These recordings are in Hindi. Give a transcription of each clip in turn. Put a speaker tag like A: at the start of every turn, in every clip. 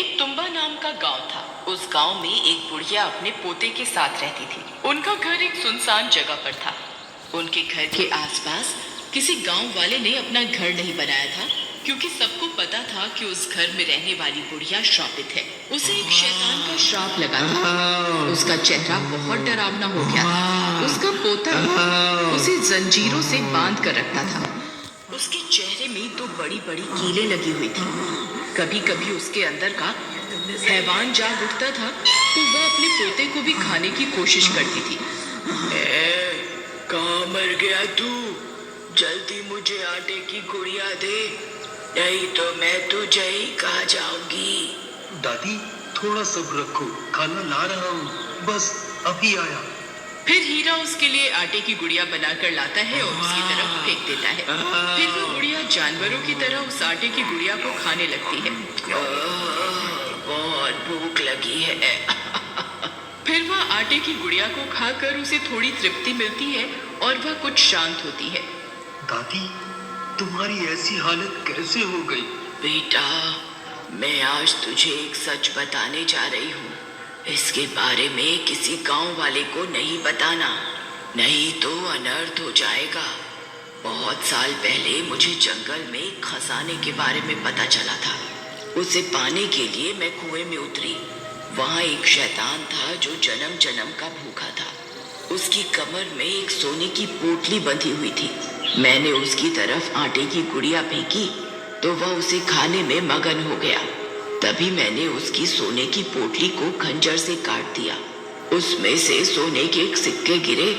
A: एक तुम्बा नाम का गांव था। उस गांव में एक बुढ़िया अपने पोते के साथ रहती थी। उनका घर एक सुनसान जगह पर था। उनके घर के आसपास किसी गांव वाले ने अपना घर नहीं बनाया था, क्योंकि सबको पता था कि उस घर में रहने वाली बुढ़िया श्रापित है। उसे एक शैतान का श्राप लगा था। उसका चेहरा बहुत डरावना हो गया था। उसका पोता उसे जंजीरों से बांध कर रखता था। उसके चेहरे में दो बड़ी बड़ी कीलें लगी हुई थी। कभी कभी उसके अंदर का हैवान जाग उठता था तो वह अपने पोते को भी खाने की कोशिश करती थी। कहाँ मर गया तू? जल्दी मुझे आटे की गुड़िया दे, नहीं तो मैं तुझे ही खा जाऊंगी।
B: दादी थोड़ा सब्र रखो, खाना ला रहा हूँ, बस अभी आया।
A: फिर हीरा उसके लिए आटे की गुड़िया बनाकर लाता है और उसकी तरफ फेंक देता है। फिर वह गुड़िया जानवरों की तरह उस आटे की गुड़िया को खाने लगती है। बहुत भूख लगी है। फिर वह आटे की गुड़िया को खाकर उसे थोड़ी तृप्ति मिलती है और वह कुछ शांत होती है।
B: दादी तुम्हारी ऐसी हालत कैसे हो गई?
A: बेटा, मैं आज तुझे एक सच बताने जा रही हूँ। इसके बारे में किसी गांव वाले को नहीं बताना, नहीं तो अनर्थ हो जाएगा। बहुत साल पहले मुझे जंगल में एक खजाने के बारे में पता चला था। उसे पाने के लिए मैं कुएं में उतरी। वहाँ एक शैतान था जो जन्म जन्म का भूखा था। उसकी कमर में एक सोने की पोटली बंधी हुई थी। मैंने उसकी तरफ आटे की गुड़िया फेंकी तो वह उसे खाने में मगन हो गया। तभी मैंने उसकी सोने की पोटली को खंजर से काट दिया। उसमें से सोने के एक सिक्के गिरे।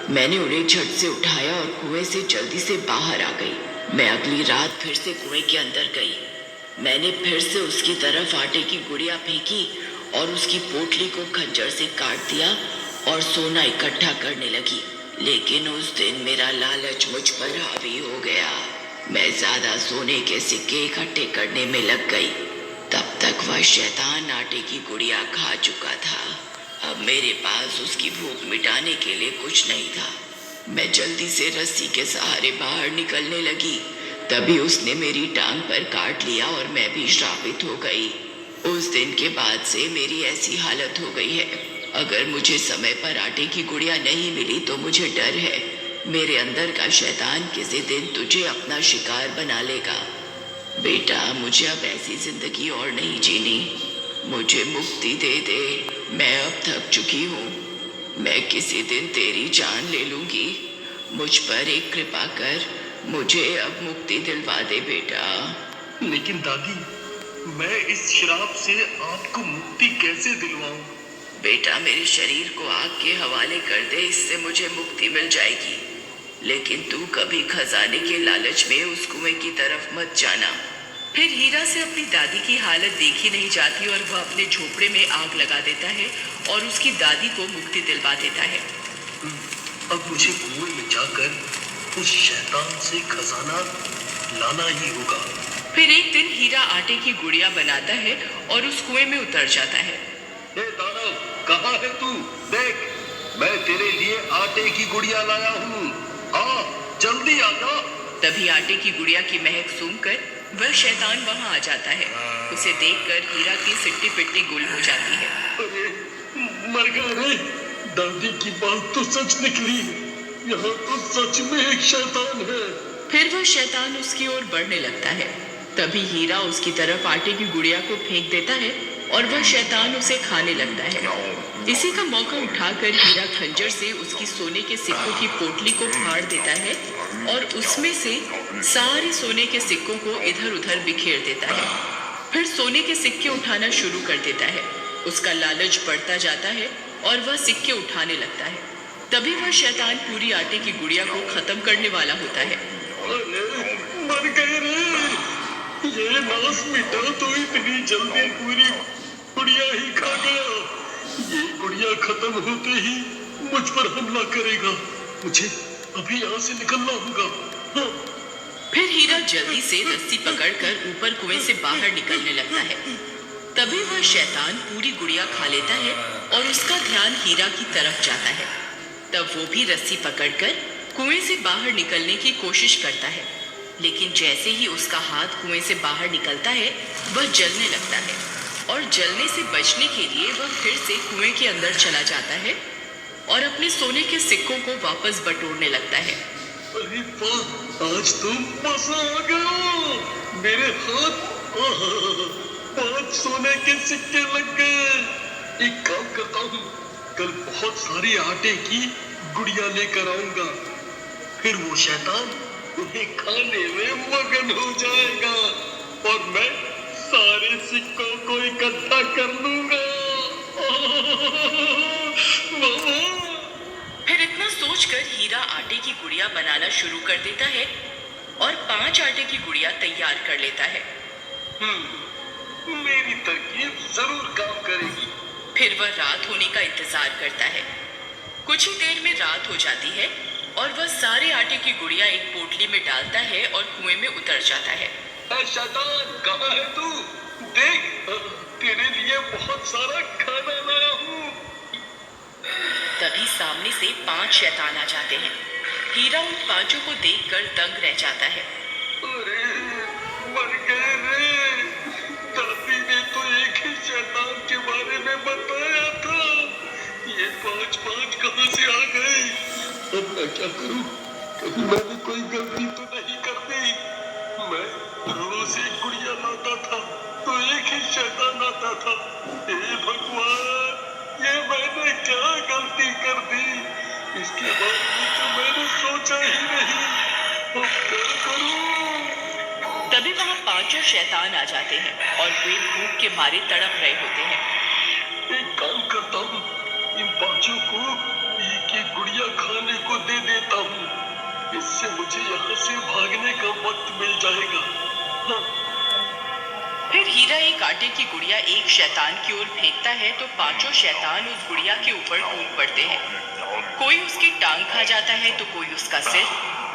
A: मैंने उन्हें झट से उठाया और कुएं से जल्दी से बाहर आ गई। मैं अगली रात फिर से कुएं के अंदर गई। मैंने फिर से उसकी तरफ आटे की गुड़िया फेंकी और उसकी पोटली को खंजर से काट दिया और सोना इकट्ठा करने लगी। लेकिन उस दिन मेरा लालच मुझ पर हावी हो गया। मैं ज्यादा सोने के सिक्के इकट्ठे करने में लग गई। तब तक वह शैतान आटे की गुड़िया खा चुका था। अब मेरे पास उसकी भूख मिटाने के लिए कुछ नहीं था। मैं जल्दी से रस्सी के सहारे बाहर निकलने लगी। तभी उसने मेरी टांग पर काट लिया और मैं भी श्रापित हो गई। उस दिन के बाद से मेरी ऐसी हालत हो गई है। अगर मुझे समय पर आटे की गुड़िया नहीं मिली तो मुझे डर है मेरे अंदर का शैतान किसी दिन तुझे अपना शिकार बना लेगा। बेटा, मुझे अब ऐसी जिंदगी और नहीं जीनी। मुझे मुक्ति दे दे। मैं अब थक चुकी हूँ। मैं किसी दिन तेरी जान ले लूंगी। मुझ पर एक कृपा कर, मुझे अब मुक्ति दिलवा दे बेटा।
B: लेकिन दादी, मैं इस श्राप से आपको मुक्ति कैसे दिलवाऊं?
A: बेटा, मेरे शरीर को आग के हवाले कर दे, इससे मुझे मुक्ति मिल जाएगी। लेकिन तू कभी खजाने के लालच में उस कुएं की तरफ मत जाना। फिर हीरा से अपनी दादी की हालत देखी नहीं जाती और वह अपने झोपड़े में आग लगा देता है और उसकी दादी को मुक्ति दिलवा देता है।
B: अब मुझे कुएं में जाकर उस शैतान से खजाना लाना ही होगा।
A: फिर एक दिन हीरा आटे की गुड़िया बनाता है और उस कुएं में उतर जाता है।
B: दानव, कहाँ है तू? देख, मैं तेरे लिए आटे की गुड़िया लाया हूँ। जल्दी आ जा।
A: तभी आटे की गुड़िया की महक सूंघकर वह शैतान वहाँ आ जाता है। उसे देखकर हीरा की सिट्टी पिट्टी गुल हो जाती है।
B: अरे, मर गया रे। दादी की बात तो सच निकली। यहाँ तो सच में एक शैतान है।
A: फिर वह शैतान उसकी ओर बढ़ने लगता है। तभी हीरा उसकी तरफ आटे की गुड़िया को फेंक देता है और वह शैतान उसे खाने लगता है। इसी का मौका उठाकर हीरा खंजर से उसकी सोने के सिक्कों की पोटली को फाड़ देता है और उसमें से सारे सोने के सिक्कों को इधर उधर बिखेर देता है। फिर सोने के सिक्के उठाना शुरू कर देता है। उसका लालच बढ़ता जाता है और वह सिक्के उठाने लगता है। तभी वह शैतान पूरी आटे की गुड़िया को खत्म करने वाला होता है।
B: मर गए रे। ये नाश मिटा तो इतनी जल्दी पूरी गुड़िया ही खा गया। ये गुड़िया खत्म होते ही मुझ पर हमला करेगा। मुझे अभी यहाँ से निकलना होगा।
A: फिर हीरा जल्दी से रस्सी पकड़कर ऊपर कुएं से बाहर निकलने लगता है। तभी वह शैतान पूरी गुड़िया खा लेता है और उसका ध्यान हीरा की तरफ जाता है। तब वो भी रस्सी पकड़कर कुएं से बाहर निकलने की कोशिश करता है। लेकिन जैसे ही उसका हाथ कुएं से बाहर निकलता है, वह जलने लगता है। और जलने से बचने के लिए वह फिर से कुएं के अंदर चला जाता है और अपने सोने के सिक्कों को वापस बटोरने लगता है।
B: अरे वाह, आज तो मजा आ गया। मेरे हाथ 5 सोने के सिक्के लग गए। एक काम करता हूँ, कल बहुत सारी आटे की गुड़िया लेकर आऊंगा, फिर वो शैतान उन्हें खाने में मगन हो जाएगा और मैं सारे सिक्कों को इकट्ठा कर लूंगा।
A: फिर इतना सोचकर हीरा आटे की गुड़िया बनाना शुरू कर देता है और 5 आटे की गुड़िया तैयार कर लेता है।
B: मेरी तरकीब जरूर काम करेगी।
A: फिर वह रात होने का इंतजार करता है। कुछ ही देर में रात हो जाती है और वह सारे आटे की गुड़िया एक पोटली में डालता है और कुएं में उतर जाता है।
B: शैतान, कहाँ है तू? देख, तेरे लिए बहुत सारा खाना लाया हूँ।
A: तभी सामने से 5 शैतान आ जाते हैं। हीरा उन 5 को देखकर दंग रह जाता है।
B: अरे मर गए रे, दादी ने तो एक ही शैतान के बारे में बताया था। ये 5 कहाँ से आ गए? अब मैं क्या करूं? कहीं मैंने कोई गलती तो नहीं कर दी? मैं रोज एक गुड़िया लाता था तो एक ही शैतान आता था। हे भगवान, ये मैंने क्या गलती कर दी? इसके बाद तो मैंने सोचा ही नहीं। अब क्या करूं?
A: तभी वहाँ 5 शैतान आ जाते हैं और वे भूख के मारे तड़प रहे होते हैं।
B: एक काम करता हूँ, इन 5 को एक गुड़िया खाने को दे देता हूँ। इससे मुझे यहाँ से भागने का वक्त मिल जाएगा। हाँ।
A: फिर हीरा एक आटे की गुड़िया एक शैतान की ओर फेंकता है तो 5 शैतान उस गुड़िया के ऊपर कूद पड़ते हैं। कोई उसकी टांग खा जाता है तो कोई उसका सिर,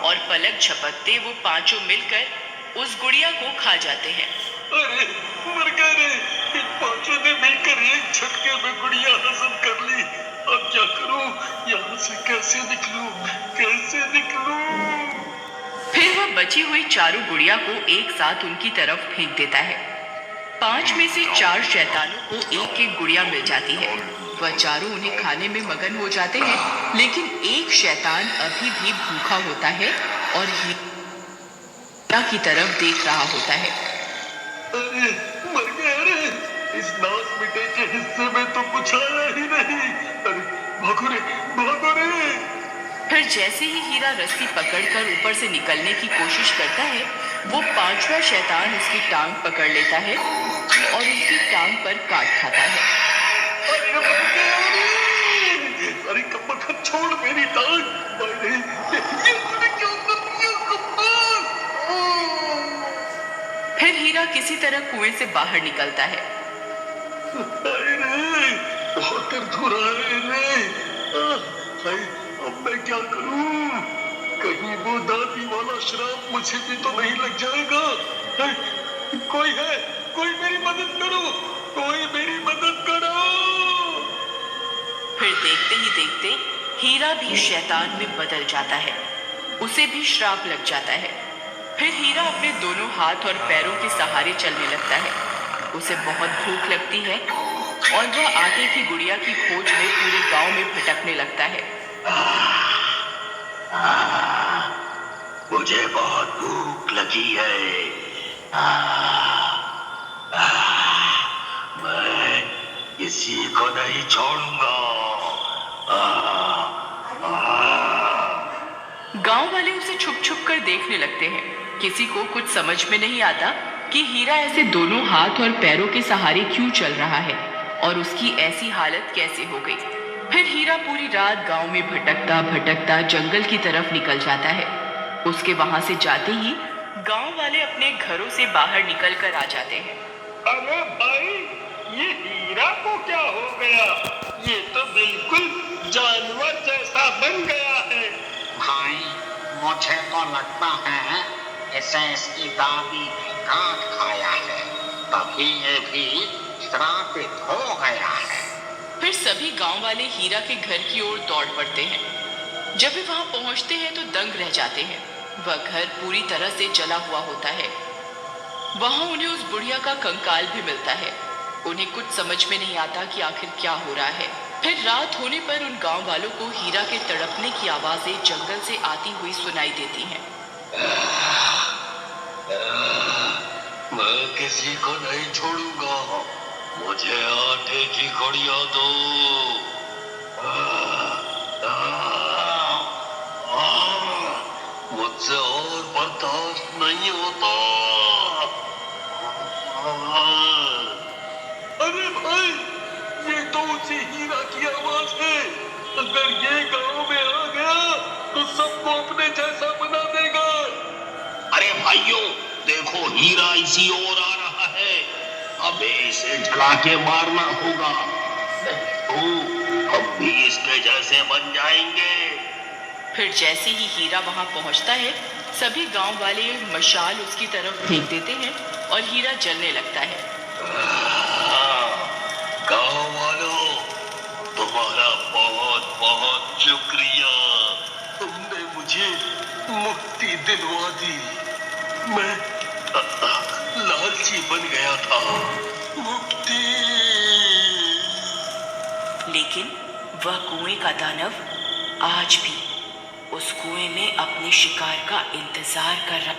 A: और पलक झपकते वो 5 मिलकर उस गुड़िया को खा जाते हैं।
B: अरे मर गए रे, इन 5 ने मिलकर एक झटके में गुड़िया हजम कर ली। अब क्या करूं? यहाँ से कैसे निकलूं? कैसे निकलूं?
A: फिर वह बची हुई 4 गुड़िया को एक साथ उनकी तरफ फेंक देता है। 5 में से 4 शैतानों को एक एक गुड़िया मिल जाती है। वह चारों उन्हें खाने में मगन हो जाते हैं, लेकिन एक शैतान अभी भी भूखा होता है और हीरा की तरफ देख रहा होता है।
B: अरे मर गया रे, इस नाश मिटे के हिस्से में तो कुछ आया ही नहीं। अरे भागो रे, भागो रे।
A: फिर जैसे ही हीरा रस्सी पकड़कर ऊपर से निकलने की कोशिश करता है, वो 5वां शैतान उसकी टांग पकड़ लेता है और उसकी टांग पर काट खाता है।
B: अरे मर गया रे। अरे कब्बा, छोड़ मेरी टांग। अरे ये तूने क्यों कर दिया कब्बा?
A: फिर हीरा किसी तरह कुएं से बाहर निकलता है।
B: अरे बहुत दर्द हो रहा है रे। हाय, अब मैं क्या करूं? कहीं वो दादी वाला श्राप मुझे भी तो नहीं लग जाएगा? कोई है? कोई मेरी मदद करो, कोई मेरी मदद करो।
A: फिर देखते ही देखते हीरा भी शैतान में बदल जाता है। उसे भी श्राप लग जाता है। फिर हीरा अपने दोनों हाथ और पैरों के सहारे चलने लगता है। उसे बहुत भूख लगती है और वह आटे की गुड़िया की खोज में पूरे गांव में भटकने लगता है।
B: मुझे बहुत भूख लगी है। मैं किसी को नहीं छोड़ूंगा।
A: गांव वाले उसे छुप छुप कर देखने लगते हैं। किसी को कुछ समझ में नहीं आता कि हीरा ऐसे दोनों हाथ और पैरों के सहारे क्यों चल रहा है और उसकी ऐसी हालत कैसे हो गई। फिर हीरा पूरी रात गांव में भटकता भटकता जंगल की तरफ निकल जाता है। उसके वहां से जाते ही गांव वाले अपने घरों से बाहर निकल कर आ जाते हैं।
B: अरे भाई, ये हीरा को क्या हो गया? ये तो बिल्कुल जानवर जैसा बन गया है।
C: भाई, मुझे तो लगता है इसे इसकी दादी ने काट खाया है, तभी ये भी श्रापित हो गया है।
A: फिर सभी गांव वाले हीरा के घर की ओर दौड़ पड़ते हैं। जब वे वहां पहुंचते हैं तो दंग रह जाते हैं। वह घर पूरी तरह से जला हुआ होता है। वहां उन्हें उस बुढ़िया का कंकाल भी मिलता है। उन्हें कुछ समझ में नहीं आता कि आखिर क्या हो रहा है। फिर रात होने पर उन गांव वालों को हीरा के तड़पने की आवाजें जंगल से आती हुई सुनाई देती हैं।
B: मैं किसी को नहीं छोड़ूंगा, मुझे आटे की कड़िया दो। मुझसे और बर्दाश्त नहीं होता। अरे भाई, ये तो उसी हीरा की आवाज है। अगर ये गांव में आ गया तो सबको अपने जैसा बना देगा। अरे भाइयों, देखो हीरा इसी ओर आ रहा है। हमें इसे जला के मारना होगा, नहीं तो हम भी इसके जैसे बन जाएंगे।
A: फिर जैसे ही हीरा वहां पहुंचता है, सभी गांव वाले मशाल उसकी तरफ फेंक देते हैं और हीरा जलने लगता है।
B: गांव वालों, तुम्हारा बहुत बहुत शुक्रिया। तुमने मुझे मुक्ति दिलवा दी। मैं लालची बन गया था। मुक्ति।
A: लेकिन वह कुएं का दानव आज भी उस कुएं में अपने शिकार का इंतजार कर रहा।